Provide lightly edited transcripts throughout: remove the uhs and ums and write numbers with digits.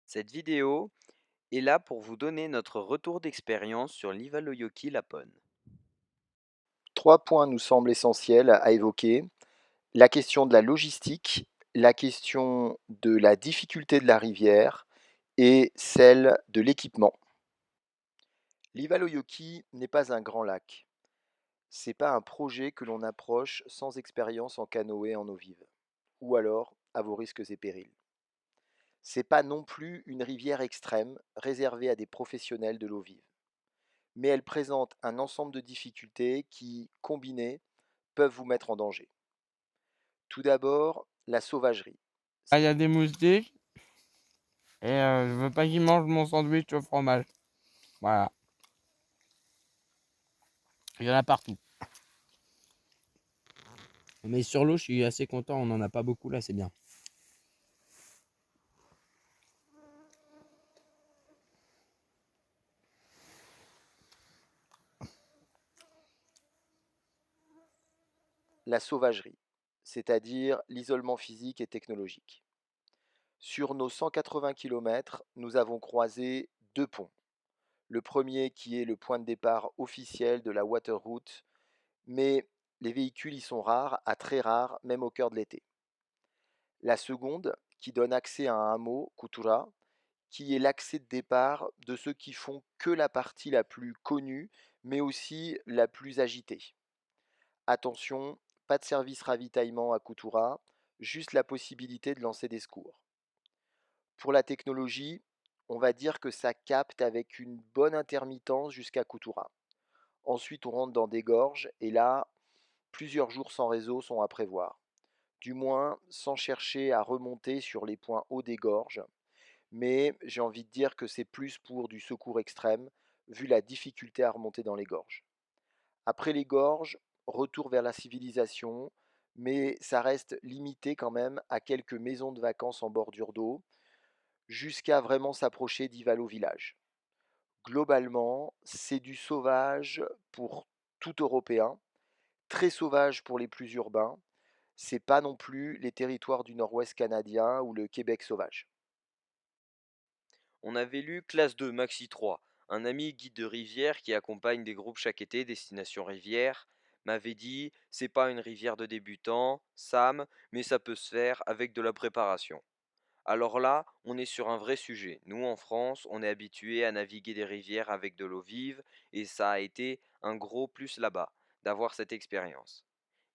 Cette vidéo est là pour vous donner notre retour d'expérience sur l'Ivaloyoki Lapone. Trois points nous semblent essentiels à évoquer. La question de la logistique, la question de la difficulté de la rivière et celle de l'équipement. L'Ivaloyoki n'est pas un grand lac. C'est pas un projet que l'on approche sans expérience en canoë en eau vive, ou alors à vos risques et périls. C'est pas non plus une rivière extrême réservée à des professionnels de l'eau vive, mais elle présente un ensemble de difficultés qui, combinées, peuvent vous mettre en danger. Tout d'abord, la sauvagerie. Ah, il y a des moustiques et je veux pas qu'ils mangent mon sandwich au fromage. Voilà, il y en a partout. Mais sur l'eau, je suis assez content, on n'en a pas beaucoup là, c'est bien. La sauvagerie, c'est-à-dire l'isolement physique et technologique. Sur nos 180 km, nous avons croisé deux ponts. Le premier qui est le point de départ officiel de la Waterroute, mais les véhicules y sont rares, à très rares, même au cœur de l'été. La seconde, qui donne accès à un hameau, Kutura, qui est l'accès de départ de ceux qui font que la partie la plus connue, mais aussi la plus agitée. Attention, pas de service ravitaillement à Kutura, juste la possibilité de lancer des secours. Pour la technologie, on va dire que ça capte avec une bonne intermittence jusqu'à Kutura. Ensuite, on rentre dans des gorges et là, plusieurs jours sans réseau sont à prévoir. Du moins, sans chercher à remonter sur les points hauts des gorges. Mais j'ai envie de dire que c'est plus pour du secours extrême, vu la difficulté à remonter dans les gorges. Après les gorges, retour vers la civilisation, mais ça reste limité quand même à quelques maisons de vacances en bordure d'eau, jusqu'à vraiment s'approcher d'Ivalo Village. Globalement, c'est du sauvage pour tout Européen, très sauvage pour les plus urbains. C'est pas non plus les territoires du Nord-Ouest canadien ou le Québec sauvage. On avait lu Classe 2 Maxi 3, un ami guide de rivière qui accompagne des groupes chaque été destination rivière, m'avait dit c'est pas une rivière de débutants, Sam, mais ça peut se faire avec de la préparation. Alors là, on est sur un vrai sujet. Nous, en France, on est habitué à naviguer des rivières avec de l'eau vive, et ça a été un gros plus là-bas, d'avoir cette expérience.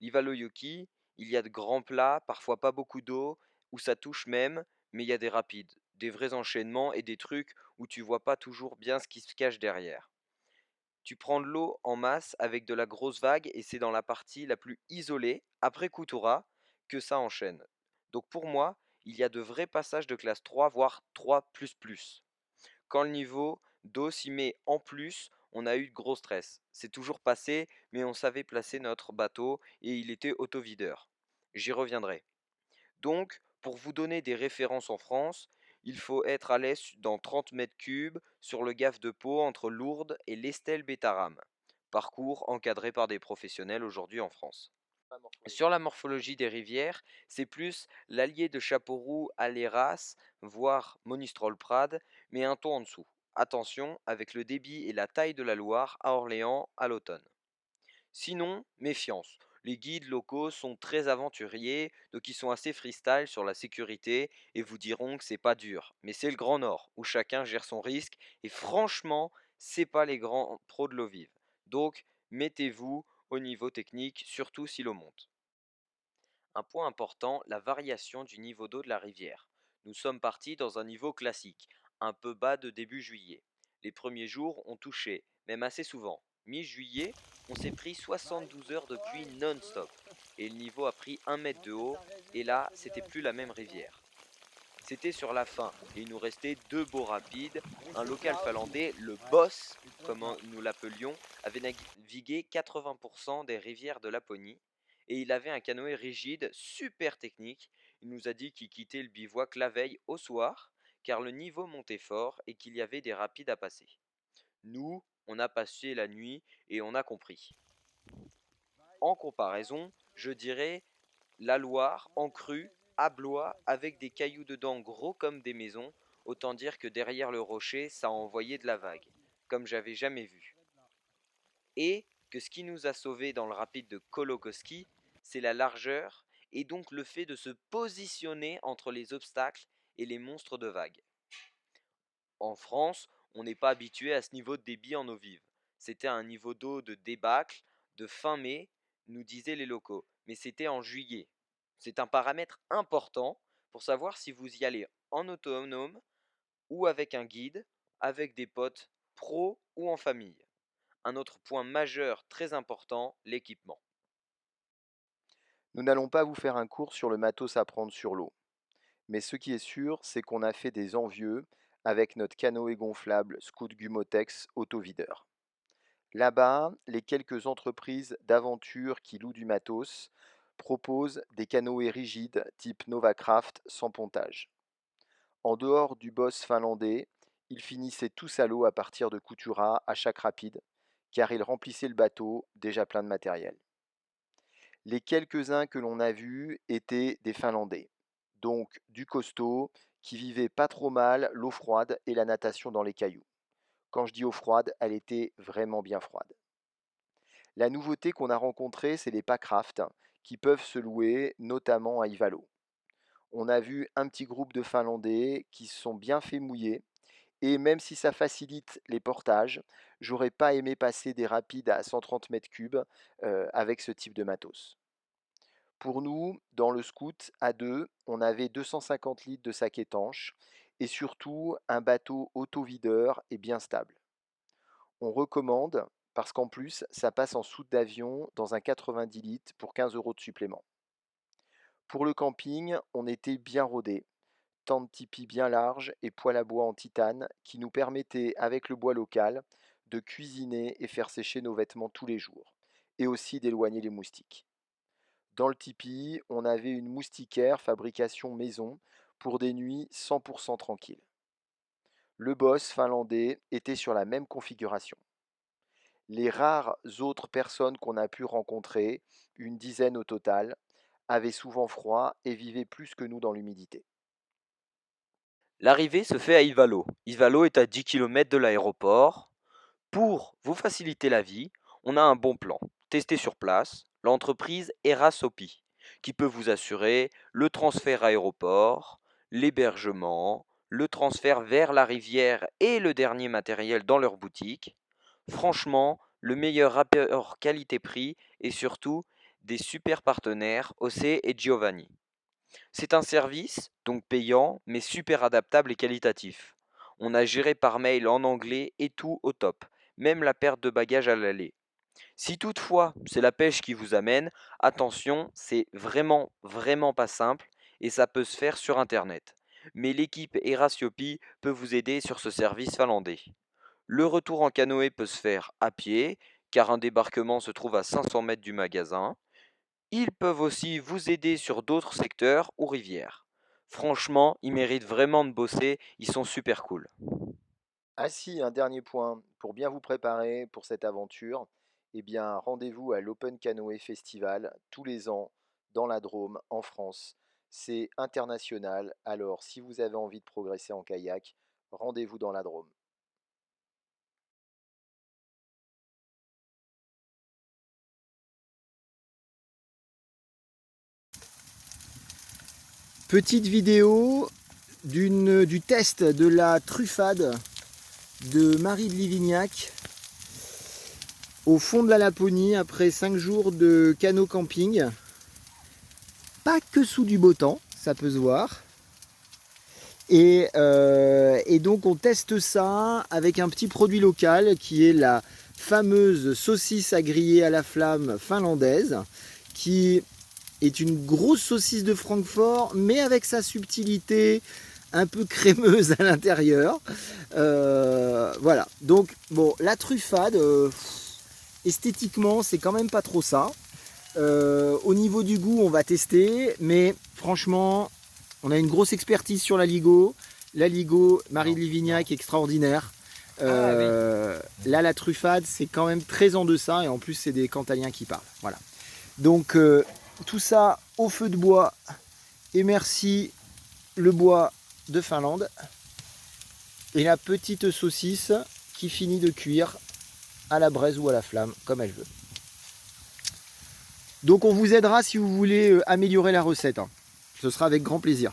L'Ivaloyoki, il y a de grands plats, parfois pas beaucoup d'eau, où ça touche même, mais il y a des rapides, des vrais enchaînements et des trucs où tu vois pas toujours bien ce qui se cache derrière. Tu prends de l'eau en masse avec de la grosse vague et c'est dans la partie la plus isolée, après Kutura, que ça enchaîne. Donc pour moi, il y a de vrais passages de classe 3, voire 3++. Quand le niveau d'eau s'y met en plus, on a eu de gros stress. C'est toujours passé, mais on savait placer notre bateau et il était autovideur. J'y reviendrai. Donc, pour vous donner des références en France, il faut être à l'aise dans 30 mètres cubes sur le gave de Pau entre Lourdes et l'Estelle Bétaram. Parcours encadré par des professionnels aujourd'hui en France. Sur la morphologie des rivières, c'est plus l'allier de Chapeauroux à l'Héras, voire Monistrol-Prades, mais un ton en dessous. Attention avec le débit et la taille de la Loire à Orléans à l'automne. Sinon, méfiance. Les guides locaux sont très aventuriers, donc ils sont assez freestyle sur la sécurité et vous diront que c'est pas dur. Mais c'est le Grand Nord, où chacun gère son risque, et franchement, c'est pas les grands pros de l'eau vive. Donc, mettez-vous au niveau technique, surtout si l'eau monte. Un point important, la variation du niveau d'eau de la rivière. Nous sommes partis dans un niveau classique, un peu bas de début juillet. Les premiers jours ont touché, même assez souvent. Mi-juillet, on s'est pris 72 heures de pluie non-stop, et le niveau a pris 1 mètre de haut, et là, c'était plus la même rivière. C'était sur la fin, et il nous restait deux beaux rapides. Un local finlandais, le Boss, comme nous l'appelions, avait navigué 80% des rivières de Laponie, et il avait un canoë rigide, super technique. Il nous a dit qu'il quittait le bivouac la veille au soir, car le niveau montait fort et qu'il y avait des rapides à passer. Nous, on a passé la nuit et on a compris. En comparaison, je dirais la Loire en crue, à Blois, avec des cailloux dedans gros comme des maisons, Autant dire que derrière le rocher, ça a envoyé de la vague, comme j'avais jamais vu. Et que ce qui nous a sauvés dans le rapide de Kolokoski, c'est la largeur et donc le fait de se positionner entre les obstacles et les monstres de vagues. En France, on n'est pas habitué à ce niveau de débit en eau vive. C'était un niveau d'eau de débâcle de fin mai, nous disaient les locaux, mais c'était en juillet. C'est un paramètre important pour savoir si vous y allez en autonome ou avec un guide, avec des potes, pro ou en famille. Un autre point majeur très important, l'équipement. Nous n'allons pas vous faire un cours sur le matos à prendre sur l'eau. Mais ce qui est sûr, c'est qu'on a fait des envieux avec notre canoë gonflable Scoot Gumotex autovideur. Là-bas, les quelques entreprises d'aventure qui louent du matos proposent des canoës rigides type Novacraft sans pontage. En dehors du boss finlandais, ils finissaient tous à l'eau à partir de Coutura à chaque rapide, car ils remplissaient le bateau déjà plein de matériel. Les quelques-uns que l'on a vus étaient des Finlandais, donc du costaud, qui vivaient pas trop mal l'eau froide et la natation dans les cailloux. Quand je dis eau froide, elle était vraiment bien froide. La nouveauté qu'on a rencontrée, c'est les packraft, qui peuvent se louer notamment à Ivalo. On a vu un petit groupe de Finlandais qui se sont bien fait mouiller, et même si ça facilite les portages, j'aurais pas aimé passer des rapides à 130 mètres cubes avec ce type de matos. Pour nous, dans le scout, à deux, on avait 250 litres de sac étanche et surtout un bateau auto-videur et bien stable. On recommande parce qu'en plus, ça passe en soute d'avion dans un 90 litres pour 15 € de supplément. Pour le camping, on était bien rodé, tente tipi bien large et poêle à bois en titane qui nous permettait, avec le bois local, de cuisiner et faire sécher nos vêtements tous les jours, et aussi d'éloigner les moustiques. Dans le tipi, on avait une moustiquaire fabrication maison pour des nuits 100% tranquilles. Le boss finlandais était sur la même configuration. Les rares autres personnes qu'on a pu rencontrer, une dizaine au total, avaient souvent froid et vivaient plus que nous dans l'humidité. L'arrivée se fait à Ivalo. Ivalo est à 10 km de l'aéroport. Pour vous faciliter la vie, on a un bon plan, testé sur place, l'entreprise Erasopi, qui peut vous assurer le transfert aéroport, l'hébergement, le transfert vers la rivière et le dernier matériel dans leur boutique. Franchement, le meilleur rapport qualité-prix et surtout des super partenaires, Océ et Giovanni. C'est un service, donc payant, mais super adaptable et qualitatif. On a géré par mail en anglais et tout au top, même la perte de bagages à l'aller. Si toutefois c'est la pêche qui vous amène, attention, c'est vraiment pas simple et ça peut se faire sur internet. Mais l'équipe Erasiopi peut vous aider sur ce service finlandais. Le retour en canoë peut se faire à pied, car un débarquement se trouve à 500 mètres du magasin. Ils peuvent aussi vous aider sur d'autres secteurs ou rivières. Franchement, ils méritent vraiment de bosser, ils sont super cool. Ah si, un dernier point, pour bien vous préparer pour cette aventure, eh bien rendez-vous à l'Open Canoë Festival tous les ans dans la Drôme, en France. C'est international, alors si vous avez envie de progresser en kayak, rendez-vous dans la Drôme. Petite vidéo du test de la truffade de Marie de Livignac au fond de la Laponie après 5 jours de canot camping. Pas que sous du beau temps, ça peut se voir. Et donc on teste ça avec un petit produit local qui est la fameuse saucisse à griller à la flamme finlandaise, qui est une grosse saucisse de Francfort, mais avec sa subtilité un peu crémeuse à l'intérieur. Voilà, donc bon, la truffade, esthétiquement, c'est quand même pas trop ça. Au niveau du goût, on va tester, mais franchement, on a une grosse expertise sur la Ligo. La Ligo, Marie de Livignac, extraordinaire. Là, la truffade, c'est quand même très en deçà, et en plus, c'est des Cantaliens qui parlent. Voilà. Donc, tout ça au feu de bois, et merci le bois de Finlande. et la petite saucisse qui finit de cuire à la braise ou à la flamme, comme elle veut. Donc on vous aidera si vous voulez améliorer la recette, hein. Ce sera avec grand plaisir.